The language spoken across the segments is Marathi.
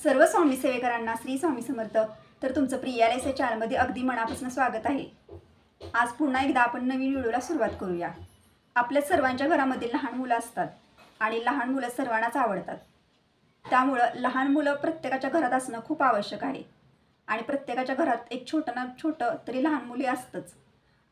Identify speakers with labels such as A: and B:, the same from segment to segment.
A: सर्व स्वामी सेवेकरांना श्री स्वामी समर्थ. तर तुमचं प्रियालेस या चॅनलमध्ये अगदी मनापासून स्वागत आहे. आज पुन्हा एकदा आपण नवीन व्हिडिओला सुरुवात करूया. आपल्या सर्वांच्या घरामध्ये लहान मुलं असतात आणि लहान मुलं सर्वांनाच आवडतात. त्यामुळं लहान मुलं प्रत्येकाच्या घरात असणं खूप आवश्यक आहे आणि प्रत्येकाच्या घरात एक छोटं ना छोटं तरी लहान मुली असतंच.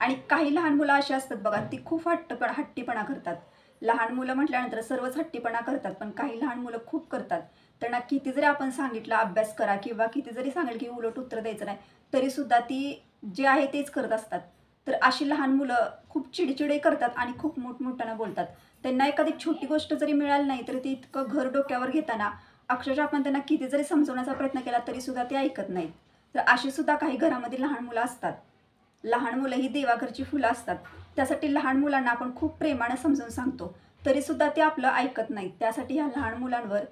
A: आणि काही लहान मुलं अशी असतात बघा, ती खूप हट्टीपणा करतात. लहान मुलं म्हटल्यानंतर सर्वच हट्टीपणा करतात, पण काही लहान मुलं खूप करतात. त्यांना किती जरी आपण सांगितलं अभ्यास करा किंवा किती जरी सांगितलं की उलट उत्तर द्यायचं नाही, तरीसुद्धा ती जे आहे तेच करत असतात. तर अशी लहान मुलं खूप चिडचिडे करतात आणि खूप मोठमोठ्यानं बोलतात. त्यांना एखादी छोटी गोष्ट जरी मिळाली नाही तरी ती इतकं घर डोक्यावर घेताना अक्षरशः आपण त्यांना किती जरी समजवण्याचा प्रयत्न केला तरीसुद्धा ते ऐकत नाहीत. तर अशी सुद्धा काही घरामध्ये लहान मुलं असतात. लहान मुलं ही देवाघरची फुलं असतात. त्यासाठी लहान मुलांना आपण खूप प्रेमाने समजावून सांगतो, तरीसुद्धा ते आपलं ऐकत नाहीत. त्यासाठी ह्या लहान मुलांवर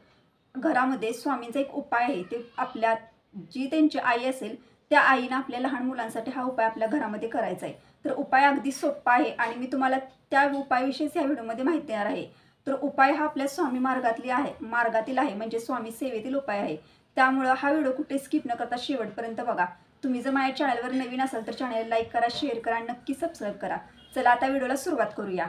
A: घरामध्ये स्वामींचा एक उपाय आहे. ते आपल्या जी त्यांची आई असेल त्या आईनं आपल्या लहान मुलांसाठी हा उपाय आपल्या घरामध्ये करायचा आहे. तर उपाय अगदी सोपा आहे आणि मी तुम्हाला त्या उपायाविषयीच या व्हिडिओमध्ये माहिती देणार आहे. तर उपाय हा आपल्या स्वामी मार्गातील आहे, म्हणजे स्वामी सेवेतील उपाय आहे. त्यामुळं हा व्हिडिओ कुठे स्किप न करता शेवटपर्यंत बघा. तुम्ही जर माझ्या चॅनलवर नवीन असाल तर चॅनलला लाईक करा, शेअर करा, नक्की सबस्क्राईब करा. चला आता व्हिडिओला सुरुवात करूया.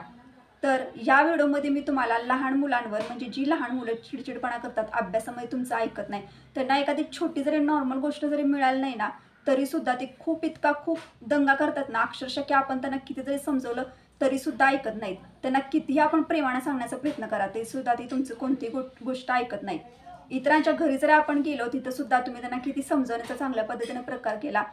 A: तर या व्हिडिओमध्ये मी तुम्हाला लहान मुलांवर, म्हणजे जी लहान मुलं चिडचिडपणा करतात, अभ्यासामध्ये तुमचं ऐकत नाही, त्यांना एखादी छोटी जरी नॉर्मल गोष्ट जरी मिळाली नाही ना तरीसुद्धा ते खूप दंगा करतात ना, अक्षरशः की आपण त्यांना किती जरी समजवलं तरीसुद्धा ऐकत नाहीत. त्यांना कितीही आपण प्रेमाने सांगण्याचा प्रयत्न करा, ते सुद्धा ती तुमचं कोणतीही गोष्ट ऐकत नाही. इतरांच्या घरी जर आपण गेलो तिथं सुद्धा तुम्ही त्यांना किती समजवण्याचा चांगल्या पद्धतीने प्रकार केला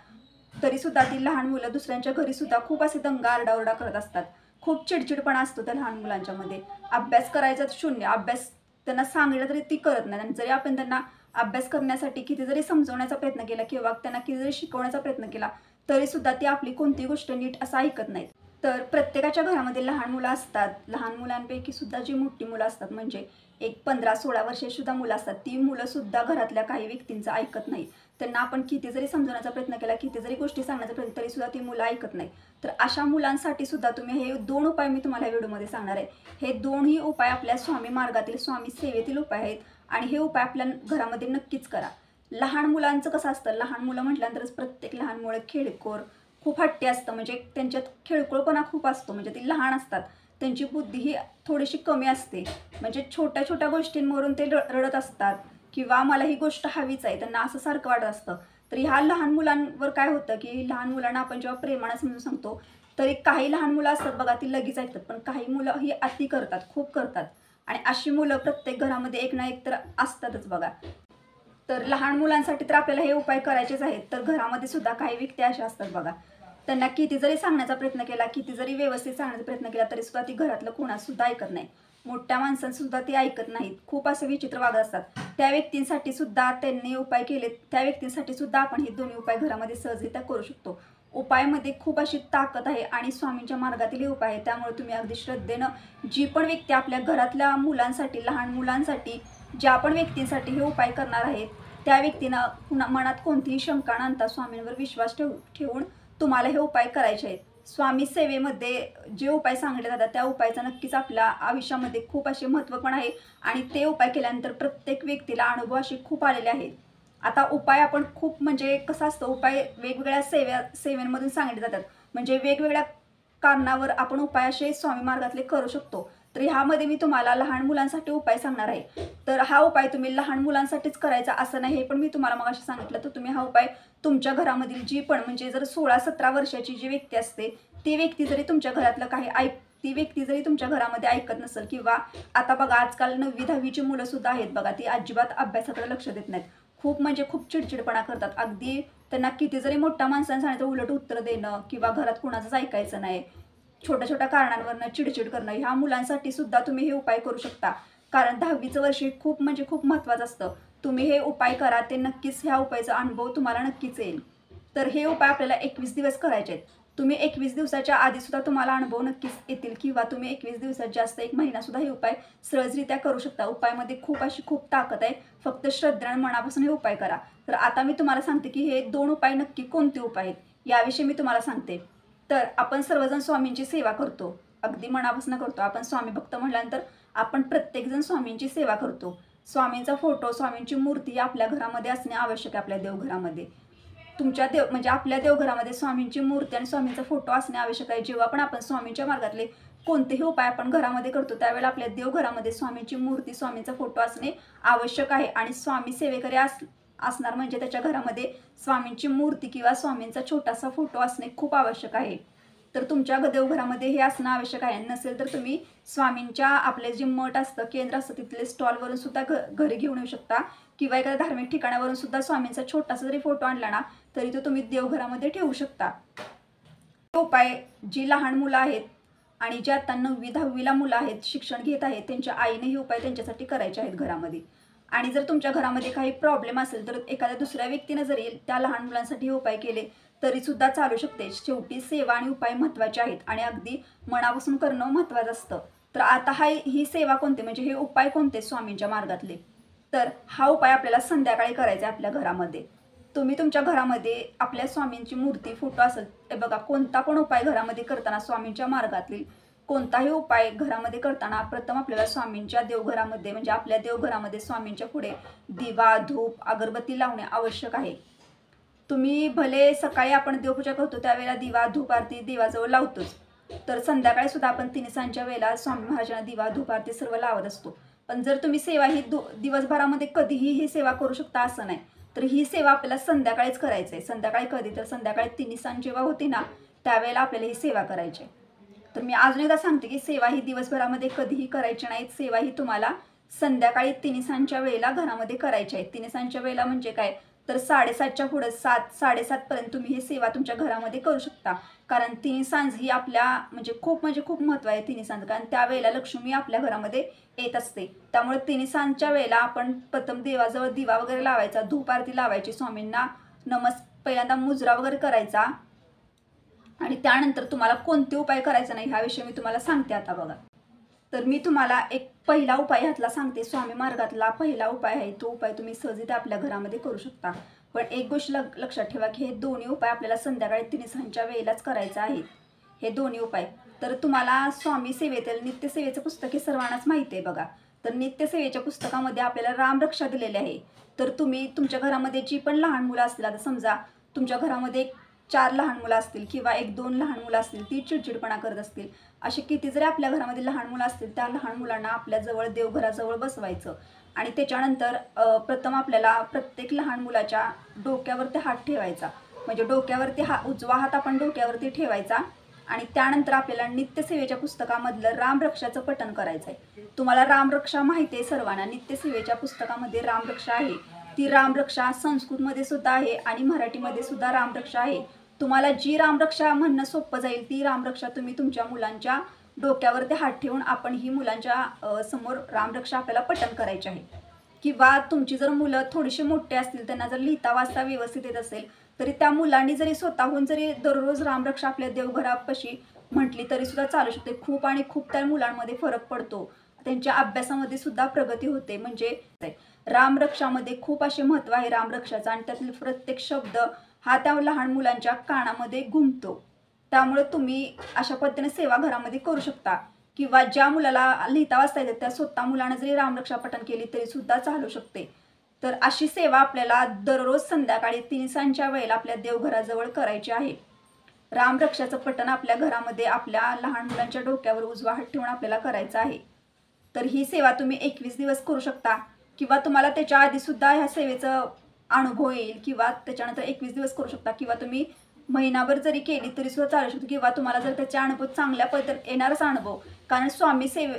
A: तरीसुद्धा ती लहान मुलं दुसऱ्यांच्या घरी सुद्धा खूप असे दंगा आरडाओरडा करत असतात. खूप चिडचिडपणा असतो त्या लहान मुलांच्यामध्ये. अभ्यास करायचा शून्य, अभ्यास त्यांना सांगितलं तरी ती करत नाही. आणि जरी आपण त्यांना अभ्यास करण्यासाठी किती जरी समजवण्याचा प्रयत्न केला किंवा त्यांना किती जरी शिकवण्याचा प्रयत्न केला तरीसुद्धा ती आपली कोणतीही गोष्ट नीट असं ऐकत नाहीत. तर प्रत्येकाच्या घरामध्ये लहान मुलं असतात. लहान मुलांपैकी सुद्धा जी मोठी मुलं असतात, म्हणजे एक 15-16 वर्षे सुद्धा मुलं असतात, ती मुलं सुद्धा घरातल्या काही व्यक्तींचं ऐकत नाही. त्यांना आपण किती जरी समजवण्याचा प्रयत्न केला, किती जरी गोष्टी सांगण्याचा प्रयत्न, तरी सुद्धा ती मुलं ऐकत नाही. तर अशा मुलांसाठी सुद्धा तुम्ही हे 2 उपाय मी तुम्हाला व्हिडिओमध्ये सांगणार आहे. हे दोन्ही उपाय आपल्या स्वामी मार्गातील, स्वामी सेवेतील उपाय आहेत आणि हे उपाय आपल्या घरामध्ये नक्कीच करा. लहान मुलांचं कसं असतं, लहान मुलं म्हटल्यानंतरच प्रत्येक लहान मुलं खेळखोर, खूप हट्टी असतं, म्हणजे त्यांच्यात खेळखोळपणा खूप असतो. म्हणजे ती लहान असतात, त्यांची बुद्धी ही थोडीशी कमी असते. म्हणजे छोट्या छोट्या गोष्टींवरून ते रडत असतात किंवा मला ही गोष्ट हवीच आहे, त्यांना असं सारखं वाटत असतं. तर ह्या लहान मुलांवर काय होतं की लहान मुलांना आपण जेव्हा प्रेमाने समजून सांगतो तरी काही लहान मुलं असतात बघा, ती लगेच ऐकतात, पण काही मुलं ही अति करतात, खूप करतात. आणि अशी मुलं प्रत्येक घरामध्ये एक ना एक तर असतातच बघा. तर लहान मुलांसाठी तर आपल्याला हे उपाय करायचेच आहेत. तर घरामध्ये सुद्धा काही व्यक्ती अशा असतात बघा, त्यांना किती जरी सांगण्याचा प्रयत्न केला, किती जरी व्यवस्थित सांगण्याचा प्रयत्न केला तरी सुद्धा ती घरातलं कोणासुद्धा ऐकत नाही. मोठ्या माणसांसुद्धा ती ऐकत नाहीत. खूप असे विचित्र वागत असतात. त्या व्यक्तींसाठी सुद्धा त्यांनी उपाय केले, त्या व्यक्तींसाठी सुद्धा आपण हे दोन्ही उपाय घरामध्ये सहजरित्या करू शकतो. उपायामध्ये खूप अशी ताकद आहे आणि स्वामींच्या मार्गातील हे उपाय आहे. त्यामुळे तुम्ही अगदी श्रद्धेनं जी पण व्यक्ती आपल्या घरातल्या मुलांसाठी, लहान मुलांसाठी, ज्या पण व्यक्तींसाठी हे उपाय करणार आहेत त्या व्यक्तीनं मनात कोणतीही शंका न आणता स्वामींवर विश्वास ठेवून तुम्हाला हे उपाय करायचे आहेत. स्वामी सेवेमध्ये जे उपाय सांगितले जातात त्या उपायाचा नक्कीच आपल्या आयुष्यामध्ये खूप असे महत्त्व पण आहे आणि ते उपाय केल्यानंतर प्रत्येक व्यक्तीला अनुभव असे खूप आलेले आहेत. आता उपाय आपण खूप, म्हणजे कसं असतं, उपाय वेगवेगळ्या सेवेंमधून सांगितले जातात, म्हणजे वेगवेगळ्या कारणावर आपण उपाय असे स्वामी मार्गातले करू शकतो. तर ह्यामध्ये मी तुम्हाला लहान मुलांसाठी उपाय सांगणार आहे. तर हा उपाय तुम्ही लहान मुलांसाठीच करायचा असं नाही, हे पण मी तुम्हाला मगाशी सांगितलं. तर तुम्ही हा उपाय तुमच्या घरामधील जी पण, म्हणजे जर 16-17 वर्षाची जी व्यक्ती असते ती व्यक्ती जरी तुमच्या घरातलं काही ती व्यक्ती जरी तुमच्या घरामध्ये ऐकत नसेल, किंवा आता बघा आजकाल 9वी-10वीची मुलं सुद्धा आहेत बघा, ती अजिबात अभ्यासाकडे लक्ष देत नाहीत. खूप म्हणजे खूप चिडचिडपणा करतात. अगदी त्यांना किती जरी मोठ्या माणसाने सांगितलं उलट उत्तर देणं किंवा घरात कुणाचंच ऐकायचं नाही, छोट्या छोट्या कारणांवरनं चिडचिड करणं, ह्या मुलांसाठी सुद्धा तुम्ही हे उपाय करू शकता. कारण 10वीचं वर्ष खूप म्हणजे खूप महत्त्वाचं असतं. तुम्ही हे उपाय करा, ते नक्कीच ह्या उपायाचा अनुभव तुम्हाला नक्कीच येईल. तर हे उपाय आपल्याला 21 दिवस करायचे आहेत. तुम्ही 21 दिवसाच्या आधी सुद्धा तुम्हाला अनुभव नक्कीच येतील, किंवा तुम्ही 21 दिवसात जास्त 1 महिना सुद्धा हे उपाय सहजरित्या करू शकता. उपायामध्ये खूप ताकद आहे. फक्त श्रद्धेने मनापासून हे उपाय करा. तर आता मी तुम्हाला सांगते की हे 2 उपाय नक्की कोणते उपाय आहेत याविषयी मी तुम्हाला सांगते. तर आपण सर्वजण स्वामींची सेवा करतो, अगदी मनापासून करतो. आपण स्वामी भक्त म्हटल्यानंतर आपण प्रत्येकजण स्वामींची सेवा करतो. स्वामींचा फोटो, स्वामींची मूर्ती आपल्या घरामध्ये असणे आवश्यक आहे. आपल्या देवघरामध्ये तुमच्या म्हणजे आपल्या देवघरामध्ये स्वामींची मूर्ती आणि स्वामींचा फोटो असणे आवश्यक आहे. जेव्हा पण आपण स्वामींच्या मार्गातले कोणतेही उपाय आपण घरामध्ये करतो त्यावेळेला आपल्या देवघरामध्ये स्वामींची मूर्ती, स्वामींचा फोटो असणे आवश्यक आहे. आणि स्वामी सेवेकरी असणार म्हणजे त्याच्या घरामध्ये स्वामींची मूर्ती किंवा स्वामींचा छोटासा फोटो असणे खूप आवश्यक आहे. तर तुमच्या देवघरामध्ये हे असणं आवश्यक आहे. नसेल तर तुम्ही स्वामींच्या आपले जे मठ असतं, केंद्र असतं, तिथले स्टॉलवरून सुद्धा घरी घेऊन येऊ शकता किंवा एखाद्या धार्मिक ठिकाणावरून सुद्धा स्वामींचा छोटासा जरी फोटो आणला ना तरी तो तुम्ही देवघरामध्ये ठेवू शकता. उपाय जी लहान मुलं आहेत आणि जे आता 9वी 10वीला मुलं आहेत, शिक्षण घेत आहेत, त्यांच्या आईने हे उपाय त्यांच्यासाठी करायचे आहेत घरामध्ये. आणि जर तुमच्या घरामध्ये काही प्रॉब्लेम असेल तर एखाद्या दुसऱ्या व्यक्तीने जरी त्या लहान मुलांसाठी हे उपाय केले तरी सुद्धा चालू शकते. शेवटी सेवा आणि उपाय महत्त्वाचे आहेत आणि अगदी मनापासून करणं महत्त्वाचं असतं. तर आता ही सेवा कोणते म्हणजे हे उपाय कोणते स्वामींच्या मार्गातले, तर हा उपाय आपल्याला संध्याकाळी करायचा आहे आपल्या घरामध्ये. तुम्ही तुमच्या घरामध्ये आपल्या स्वामींची मूर्ती, फोटो असेल, हे बघा, कोणता पण उपाय घरामध्ये करताना स्वामींच्या मार्गातील कोणताही उपाय घरामध्ये करताना प्रथम आपल्याला स्वामींच्या देवघरामध्ये म्हणजे आपल्या देवघरामध्ये स्वामींच्या पुढे दिवा, धूप, अगरबत्ती लावणे आवश्यक आहे. तुम्ही भले सकाळी आपण देवपूजा करतो त्यावेळेला दिवा, धूप, आरती देवाजवळ लावतोच, तर संध्याकाळी सुद्धा आपण 3 सांजेच्या वेळेला स्वामी महाराजांना दिवा, धूप, आरती सर्व लावत असतो. पण जर तुम्ही सेवा ही दिवसभरामध्ये कधीही ही सेवा करू शकता असं नाही. तर ही सेवा आपल्याला संध्याकाळीच करायची आहे. संध्याकाळी कधी, तर संध्याकाळी 3 सांज जेव्हा होती ना त्यावेळेला आपल्याला ही सेवा करायची आहे. तर मी अजून एकदा सांगते की सेवा ही दिवसभरामध्ये कधीही करायची नाही. सेवा ही तुम्हाला संध्याकाळी 3 सांजच्या वेळेला घरामध्ये करायची आहे. 3 सांजच्या वेळेला म्हणजे काय, तर 7:30च्या पुढे 7-7:30 पर्यंत तुम्ही ही सेवा तुमच्या घरामध्ये करू शकता. कारण 3 सांज ही आपल्या म्हणजे खूप महत्त्व आहे 3 सांज, कारण त्यावेळेला लक्ष्मी आपल्या घरामध्ये येत असते. त्यामुळे 3 सांजच्या वेळेला आपण प्रथम देवाजवळ दिवा वगैरे लावायचा, धूप आरती लावायची, स्वामींना पहिल्यांदा मुजरा वगैरे करायचा आणि त्यानंतर तुम्हाला कोणते उपाय करायचे नाही ह्याविषयी मी तुम्हाला सांगते आता बघा. तर मी तुम्हाला एक पहिला उपाय ह्यातला सांगते. स्वामी मार्गातला पहिला उपाय आहे, तो उपाय तुम्ही सहजरित्या आपल्या घरामध्ये करू शकता. पण एक गोष्ट लक्षात ठेवा की हे दोन्ही उपाय आपल्याला संध्याकाळी 3 सांजच्या वेळेलाच करायचं आहेत, हे दोन्ही उपाय. तर तुम्हाला स्वामी सेवेतील नित्यसेवेचं पुस्तक हे सर्वांनाच माहिती आहे बघा. तर नित्यसेवेच्या पुस्तकामध्ये आपल्याला रामरक्षा दिलेली आहे. तर तुम्ही तुमच्या घरामध्ये जी पण लहान मुलं असतील, आता समजा तुमच्या घरामध्ये 4 लहान मुलं असतील किंवा 1-2 लहान मुलं असतील, ती चिडचिडपणा करत असतील, असे किती जरी आपल्या घरामध्ये लहान मुलं असतील, त्या लहान मुलांना आपल्या जवळ देवघराजवळ बसवायचं आणि त्याच्यानंतर प्रथम आपल्याला प्रत्येक लहान मुलाच्या डोक्यावरती हात ठेवायचा. म्हणजे डोक्यावरती उजवा हात आपण डोक्यावरती ठेवायचा आणि त्यानंतर आपल्याला नित्यसेवेच्या पुस्तकामधलं रामरक्षाचं पठण करायचं आहे. तुम्हाला रामरक्षा माहिती आहे सर्वांना. नित्यसेवेच्या पुस्तकामध्ये रामरक्षा आहे. ती रामरक्षा संस्कृतमध्ये सुद्धा आहे आणि मराठीमध्ये सुद्धा रामरक्षा आहे. तुम्हाला जी रामरक्षा म्हणणं सोपं जाईल ती रामरक्षा तुम्ही तुमच्या मुलांच्या डोक्यावरती हात ठेवून आपण ही मुलांच्या समोर रामरक्षा आपल्याला पठण करायची आहे. किंवा तुमची जर मुलं थोडीशी मोठे असतील, त्यांना जर लिहिता वाचता व्यवस्थित येत असेल, तरी त्या मुलांनी जरी स्वतःहून जरी दररोज रामरक्षा आपल्या देवघरापाशी म्हटली तरी सुद्धा चालू शकते. खूप त्या मुलांमध्ये फरक पडतो. त्यांच्या अभ्यासामध्ये सुद्धा प्रगती होते. म्हणजे रामरक्षामध्ये खूप असे महत्त्व आहे रामरक्षाचं आणि त्यातील प्रत्येक शब्द हा त्या लहान मुलांच्या कानामध्ये घुमतो. त्यामुळे तुम्ही अशा पद्धतीने सेवा घरामध्ये करू शकता. किंवा ज्या मुलाला लिहिता वाचता येते त्या स्वतः मुलानं जरी रामरक्षा पठण केली तरी सुद्धा चालू शकते. तर अशी सेवा आपल्याला दररोज संध्याकाळी 3 सांजच्या वेळेला आपल्या देवघराजवळ करायची आहे. रामरक्षाचं पठण आपल्या घरामध्ये आपल्या लहान मुलांच्या डोक्यावर उजवा हात ठेवून आपल्याला करायचं आहे. तर ही सेवा तुम्ही 21 दिवस करू शकता किंवा तुम्हाला त्याच्या आधी सुद्धा ह्या सेवेचा अनुभव येईल किंवा त्याच्यानंतर 21 दिवस करू शकता किंवा तुम्ही महिनाभर जरी केली तरी सुद्धा चालू शकतो. किंवा तुम्हाला जर त्याचा अनुभव चांगल्या पद्धतीने येणारच अनुभव, कारण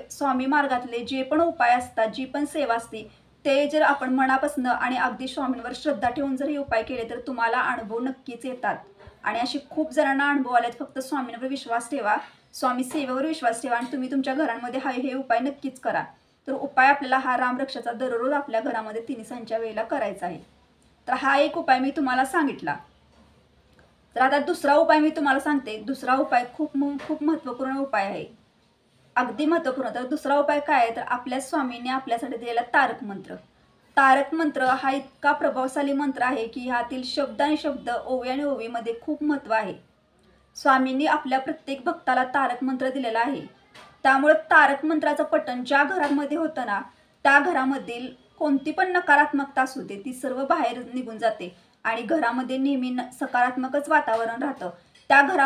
A: स्वामी मार्गातले जे पण उपाय असतात, जी पण सेवा असते, ते जर आपण मनापासून आणि अगदी स्वामींवर श्रद्धा ठेवून जर हे उपाय केले तर तुम्हाला अनुभव नक्कीच येतात. आणि अशी खूप जणांना अनुभव आलेत. फक्त स्वामींवर विश्वास ठेवा, स्वामी सेवेवर विश्वास ठेवा आणि तुम्ही तुमच्या घरांमध्ये हे उपाय नक्कीच करा. तर उपाय आपल्याला हा रामरक्षाचा दररोज आपल्या घरामध्ये 3 सांजच्या वेळेला करायचा आहे. तर हा एक उपाय मी तुम्हाला सांगितला. तर आता दुसरा उपाय मी तुम्हाला सांगते. दुसरा उपाय खूप महत्त्वपूर्ण उपाय आहे, अगदी महत्त्वपूर्ण. तर दुसरा उपाय काय आहे, तर आपल्या स्वामींनी आपल्यासाठी दिलेला तारक मंत्र. तारक मंत्र हा इतका प्रभावशाली मंत्र आहे की ह्यातील शब्द आणि शब्द, ओवी आणि ओवीमध्ये खूप महत्त्व आहे. स्वामींनी आपल्या प्रत्येक भक्ताला तारक मंत्र दिलेला आहे. त्यामुळे तारक मंत्राचं पठण ज्या घरामध्ये होतं ना त्या घरामधील कोणती पण नकारात्मकता असू दे ती सर्व बाहेर निघून जाते आणि घरामध्ये नेहमी सकारात्मकच वातावरण राहतं. त्या घरा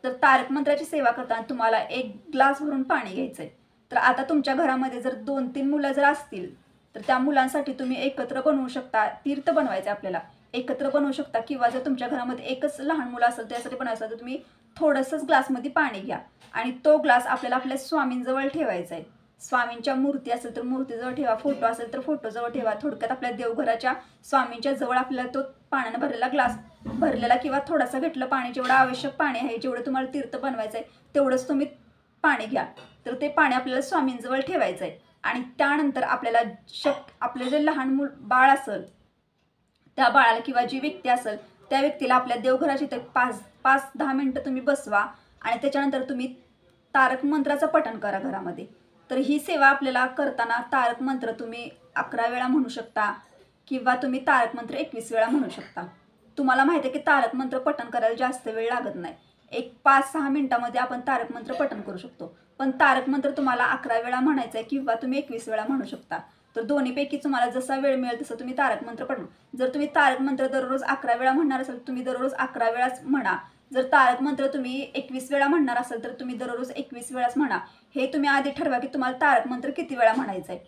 A: तर तारक मंत्राची सेवा करताना तुम्हाला एक ग्लास भरून पाणी घ्यायचं आहे. तर आता तुमच्या घरामध्ये जर 2-3 मुलं जर असतील तर त्या मुलांसाठी तुम्ही एकत्र बनवू शकता. तीर्थ बनवायचं आपल्याला, एकत्र बनवू शकता. किंवा जर तुमच्या घरामध्ये एकच लहान मुलं असेल त्यासाठी बनवायचं तर तुम्ही थोडंसंच ग्लासमध्ये पाणी घ्या आणि तो ग्लास आपल्याला आपल्या स्वामींजवळ ठेवायचा आहे. स्वामींच्या मूर्ती असेल तर मूर्तीजवळ ठेवा, फोटो असेल तर फोटोजवळ ठेवा. थोडक्यात आपल्या देवघराच्या स्वामींच्या जवळ आपल्याला तो पाण्यानं भरलेला ग्लास भरलेला किंवा थोडासा घेतलं पाणी, जेवढं आवश्यक पाणी आहे, जेवढं तुम्हाला तीर्थ बनवायचं आहे तेवढंच तुम्ही पाणी घ्या. तर ते पाणी आपल्याला स्वामींजवळ ठेवायचं आहे आणि त्यानंतर आपल्याला आपलं जे लहान बाळ असेल त्या बाळाला किंवा जी व्यक्ती असेल त्या व्यक्तीला आपल्या देवघराची ते 5-10 मिनटं तुम्ही बसवा आणि त्याच्यानंतर तुम्ही तारक मंत्राचं पठण करा घरामध्ये. तर ही सेवा आपल्याला करताना तारक मंत्र तुम्ही 11 वेळा म्हणू शकता किंवा तुम्ही तारक मंत्र 21 वेळा म्हणू शकता. तुम्हाला माहिती आहे की तारक मंत्र पठण करायला जास्त वेळ लागत नाही. एक 5-6 मिनिटामध्ये आपण तारक मंत्र पठण करू शकतो. पण तारक मंत्र तुम्हाला 11 वेळा म्हणायचं आहे किंवा तुम्ही 21 वेळा म्हणू शकता. तर दोन्हीपैकी तुम्हाला जसा वेळ मिळेल तसं तुम्ही तारक मंत्र पठण. जर तुम्ही तारक मंत्र दररोज 11 वेळा म्हणणार असाल तुम्ही दररोज 11 वेळाच म्हणा. जर तारक मंत्र तुम्ही 21 वेळा म्हणणार असाल तर तुम्ही दररोज 21 वेळाच म्हणा. हे तुम्ही आधी ठरवा की तुम्हाला तारक मंत्र किती वेळा म्हणायचं आहे.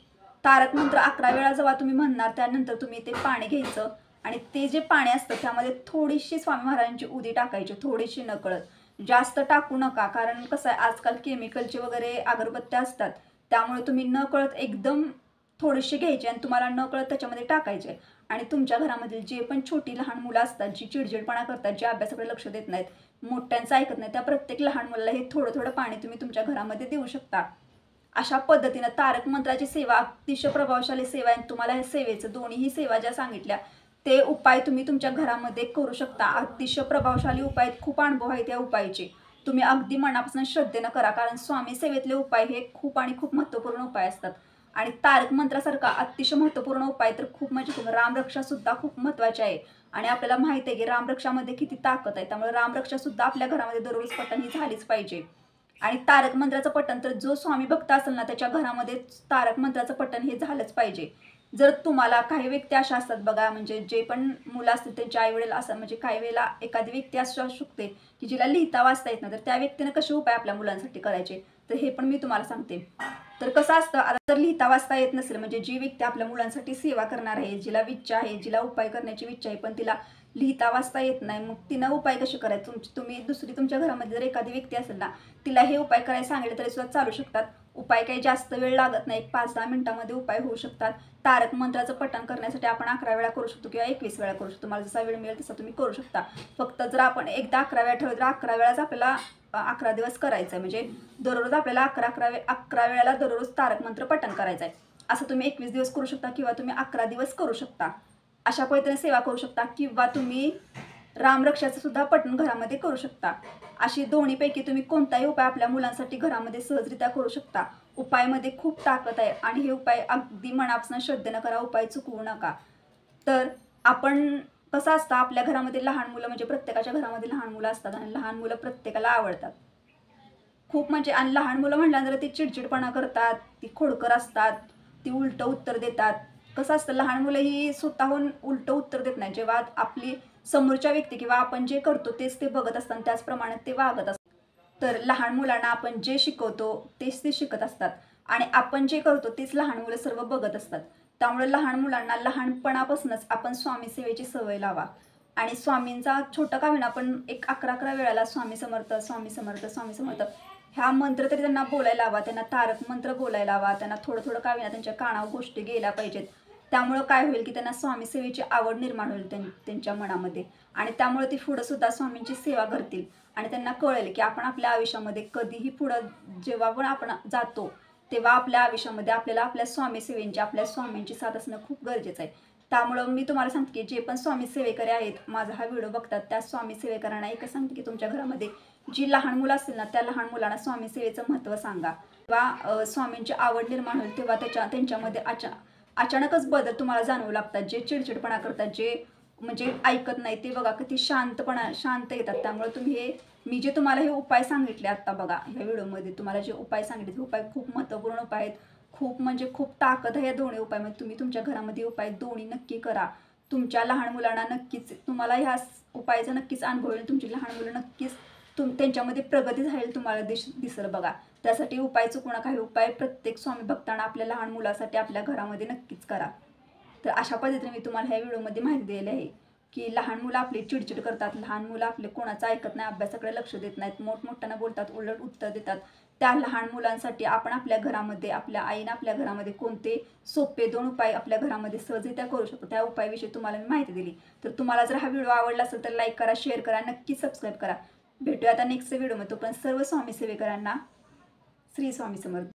A: तारक मंत्र 11 वेळा जेव्हा तुम्ही म्हणणार त्यानंतर तुम्ही ते पाणी घ्यायचं आणि ते जे पाणी असतं त्यामध्ये थोडीशी स्वामी महाराजांची उदी टाकायची, थोडीशी नकळत. जास्त टाकू नका, कारण कसं आहे आजकाल केमिकलचे वगैरे अगरबत्त्या असतात. त्यामुळे तुम्ही नकळत एकदम थोडेसे घ्यायचे आणि तुम्हाला नकळत त्याच्यामध्ये टाकायचे. आणि तुमच्या घरामधील जे पण छोटी लहान मुलं असतात जी चिडचिडपणा करतात, जे अभ्यासाकडे लक्ष देत नाहीत, मोठ्यांचं ऐकत नाही, त्या प्रत्येक लहान मुलाला हे थोडं थोडं पाणी तुम्ही तुमच्या घरामध्ये देऊ शकता. अशा पद्धतीनं तारक मंत्राची सेवा अतिशय प्रभावशाली सेवा आहे. तुम्हाला हे सेवेचं दोन्हीही सेवा ज्या सांगितल्या ते उपाय तुम्ही तुमच्या घरामध्ये करू शकता. अतिशय प्रभावशाली उपाय आहेत, खूप अनुभव आहेत या उपायाचे. तुम्ही अगदी मनापासून श्रद्धेनं करा, कारण स्वामी सेवेतले उपाय हे खूप आणि खूप महत्त्वपूर्ण उपाय असतात. आणि तारक मंत्रासारखा अतिशय महत्त्वपूर्ण उपाय तर खूप म्हणजे खूप. रामरक्षासुद्धा खूप महत्त्वाची आहे आणि आपल्याला माहिती आहे की रामरक्षामध्ये किती ताकद आहे. त्यामुळे रामरक्षासुद्धा आपल्या घरामध्ये दररोज पठण ही झालीच पाहिजे. आणि तारक मंत्राचं पठण तर जो स्वामी भक्त असेल ना त्याच्या घरामध्ये तारक मंत्राचं पठण हे झालंच पाहिजे. जर तुम्हाला काही व्यक्ती अशा असतात बघा, म्हणजे जे पण मुलं असतील त्यांच्या आईवडील असं, म्हणजे काही वेळेला एखादी व्यक्ती असू शकते की जिला लिहिता वाचता येत नाही, तर त्या व्यक्तीनं कसे उपाय आपल्या मुलांसाठी करायचे तर हे पण मी तुम्हाला सांगते. तर कसं असतं, आता जर लिहिता वाचता येत नसेल, म्हणजे जी व्यक्ती आपल्या मुलांसाठी सेवा करणार आहे, जिला इच्छा आहे, जिला उपाय करण्याची इच्छा आहे पण तिला लिहिता वाचता येत नाही, मग तिनं उपाय कसे करायचे. तुम्ही दुसरी तुमच्या घरामध्ये जर एखादी व्यक्ती असेल ना तिला हे उपाय करायला सांगितले तरी सुद्धा चालू शकतात. उपाय काही जास्त वेळ लागत नाही, 5-10 मिनिटांमध्ये उपाय होऊ शकतात. तारक मंत्राचं पठण करण्यासाठी आपण 11 वेळा करू शकतो किंवा 21 वेळा करू शकतो. तुम्हाला जसा वेळ मिळेल तसा तुम्ही करू शकता. फक्त जर आपण एकदा 11 वेळा ठेवलं तर 11 वेळाच आपल्याला 11 दिवस करायचं आहे. म्हणजे दररोज आपल्याला 11 वेळेला दररोज तारक मंत्र पठण करायचं आहे. असं तुम्ही 21 दिवस करू शकता किंवा तुम्ही 11 दिवस करू शकता. अशा पद्धतीने सेवा करू शकता किंवा तुम्ही रामरक्षाचं सुद्धा पठण घरामध्ये करू शकता. अशी दोन्हीपैकी तुम्ही कोणताही उपाय आपल्या मुलांसाठी घरामध्ये सहजरित्या करू शकता. उपायामध्ये खूप ताकद आहे आणि हे उपाय अगदी मनापासून श्रद्धेनं करा, उपाय चुकवू नका. तर आपण कसं असतं, आपल्या घरामध्ये लहान मुलं, म्हणजे प्रत्येकाच्या घरामध्ये लहान मुलं असतात आणि लहान मुलं प्रत्येकाला आवडतात खूप. म्हणजे आणि लहान मुलं म्हटल्यानंतर ती चिडचिडपणा करतात, ती खोडकर असतात, ती उलटं उत्तर देतात. कसं असतं, लहान मुलं ही स्वतःहून उलटं उत्तर देत नाही. जेव्हा आपली समोरच्या व्यक्ती किंवा आपण जे करतो तेच ते बघत असतात, त्याचप्रमाणे ते वागत असतात. तर लहान मुलांना आपण जे शिकवतो तेच ते शिकत असतात आणि आपण जे करतो तेच लहान मुलं सर्व बघत असतात. त्यामुळे लहान मुलांना लहानपणापासूनच आपण स्वामी सेवेची सवय लावा आणि स्वामींचा छोटा का होईना पण एक 11 वेळाला स्वामी समर्थ, स्वामी समर्थ, स्वामी समर्थ ह्या मंत्र तरी त्यांना बोलायला लावा. त्यांना तारक मंत्र बोलायला लावा. त्यांना थोडं थोडं का होईना त्यांच्या कानावर गोष्टी गेल्या पाहिजेत. त्यामुळं काय होईल की त्यांना स्वामी सेवेची आवड निर्माण होईल त्यांच्या मनामध्ये आणि त्यामुळे ती पुढं सुद्धा स्वामींची सेवा करतील आणि त्यांना कळेल की आपण आपल्या आयुष्यामध्ये कधीही पुढं जेव्हा पण आपण जातो तेव्हा आपल्या आयुष्यामध्ये आपल्याला आपल्या स्वामी सेवेंची, आपल्या स्वामींची साथ असणं खूप गरजेचं आहे. त्यामुळं मी तुम्हाला सांगते की जे पण स्वामी सेवेकरी आहेत, माझा हा व्हिडिओ बघतात, त्या स्वामी सेवेकरांना एकच सांगते की तुमच्या घरामध्ये जी लहान मुलं असतील ना त्या लहान मुलांना स्वामी सेवेचं महत्त्व सांगा. तेव्हा स्वामींची आवड निर्माण होईल. तेव्हा त्यांच्यामध्ये अचानकच बदल तुम्हाला जाणवू लागतात. जे चिडचिडपणा करतात, जे म्हणजे ऐकत नाही, ते बघा किती शांत येतात. त्यामुळे तुम्ही मी जे तुम्हाला हे उपाय सांगितले आता बघा ह्या व्हिडिओमध्ये तुम्हाला जे उपाय सांगितले ते उपाय खूप महत्त्वपूर्ण उपाय आहेत. खूप म्हणजे खूप ताकद आहे या दोन्ही उपायामध्ये. तुम्ही तुमच्या घरामध्ये उपाय दोन्ही नक्की करा. तुमच्या लहान मुलांना नक्कीच तुम्हाला ह्या उपायाचा नक्कीच अनुभव येईल. तुमची लहान मुलं नक्कीच त्यांच्यामध्ये प्रगती झालेली तुम्हाला दिसेल बघा. त्यासाठी उपाय चुकू नका. हे उपाय प्रत्येक स्वामी भक्तांना आपल्या लहान मुलासाठी आपल्या घरामध्ये नक्कीच करा. तर अशा पद्धतीने मी तुम्हाला ह्या व्हिडिओमध्ये माहिती दिलेली आहे की लहान मुलं आपली चिडचिड करतात, लहान मुलं आपले कोणाचं ऐकत नाही, अभ्यासाकडे लक्ष देत नाहीत, मोठमोठ्यानं बोलतात, उलट उत्तर देतात. त्या लहान मुलांसाठी आपण आपल्या घरामध्ये, आपल्या आईनं आपल्या घरामध्ये कोणते सोपे 2 उपाय आपल्या घरामध्ये सहजरित्या करू शकतो, त्या उपायाविषयी तुम्हाला मी माहिती दिली. तर तुम्हाला जर हा व्हिडिओ आवडला असेल तर लाईक करा, शेअर करा, नक्की सबस्क्राईब करा. भेटूया आता नेक्स्ट व्हिडिओमध्ये. तोपर्यंत सर्व स्वामी सेवेकरांना श्री स्वामी समर्थ.